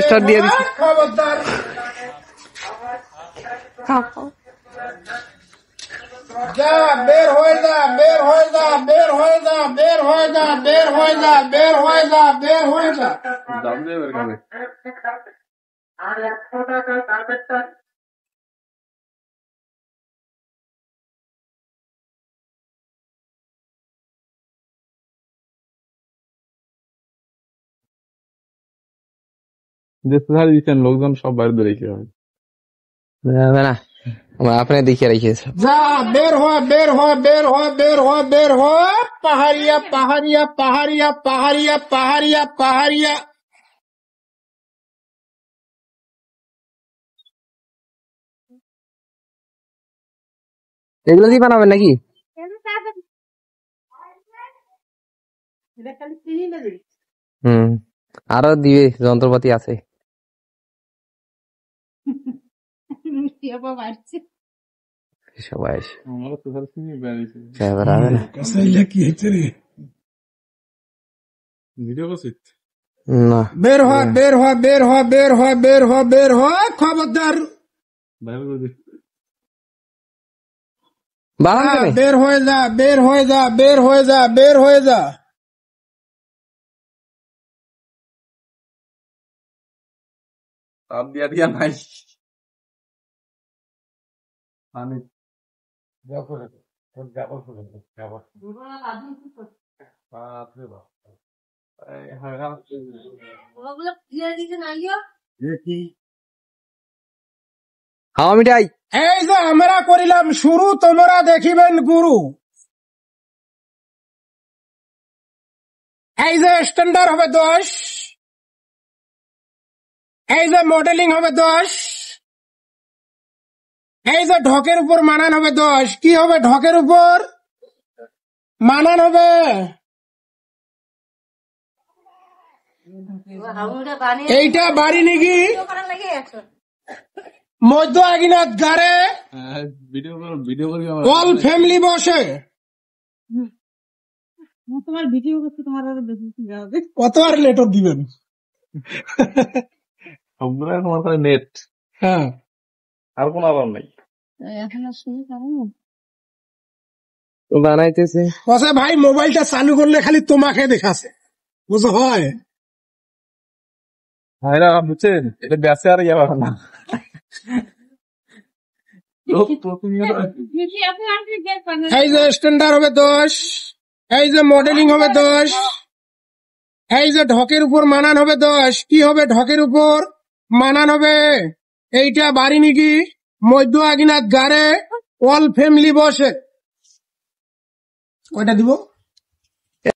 Start দিয়ে দিচ্ছি। খবরদার যা, বের হয়ে যা, বের হয়ে যা, বের হয়ে যা, বের হয়ে যা, বের হয়ে যা, বের হয়ে যা, বের হয়ে যা। দিচ্ছেন লোকজন সব বাইরে ধরে কি হবে না আপনি দেখিয়ে রেখেছে। যা, বের হয়, বের হয়, বের হয়, বের হয়, বের হয়। পাহাড়িয়া, পাহাড়িয়া, পাহাড়িয়া, পাহাড়িয়া, পাহাড়িয়া, পাহাড়িয়া। এগুলো দিয়ে বানাবেন নাকি? আরো দিবে, যন্ত্রপাতি আছে। সবাই না, বের হয়, বের হয়, বের হয়, বের হয়, বের হয়, বের হয়। খবরদার বের হয়ে যা, বের হয়ে যা, বের হয়ে যা, বের হয়ে যা। দিয়া নাই হাওয়া মিঠাই। এই যে আমরা করিলাম শুরু, তোমরা দেখিবেন গুরু। এই যে স্ট্যান্ডার্ড হবে 10, এই যে মডেলিং হবে 10, এই যে ঢকের উপর মানান হবে 10। কি হবে ঢকের উপর মানান হবে? এইটা বাড়ি নাকি মধ্য আগিনাথ গারে অল ফ্যামিলি বসে। তোমার ভিডিও করতে তোমার আরো বেশি যাবে। কত আর লেটার দিবেন? তোমার নেট, হ্যাঁ, আর কোন আরাম নাই। এখন আর শুনি কারণ বানাইতেছে বসে ভাই মোবাইলটা চালু করলে খালি তোমাকে দেখাছে, বুঝো হয়? ভাইরা বুঝছেন, এটা বেঁচে আর ইয়া না। এই যে স্ট্যান্ডার্ড হবে 10, এই যে মডেলিং হবে 10, এই যে ঢকের উপর মানান হবে 10। কি হবে ঢকের উপর মানান হবে? এইটা বাড়ি নাকি মধ্য আগিনাথ গারে অল ফ্যামিলি বসে। কয়টা দিব?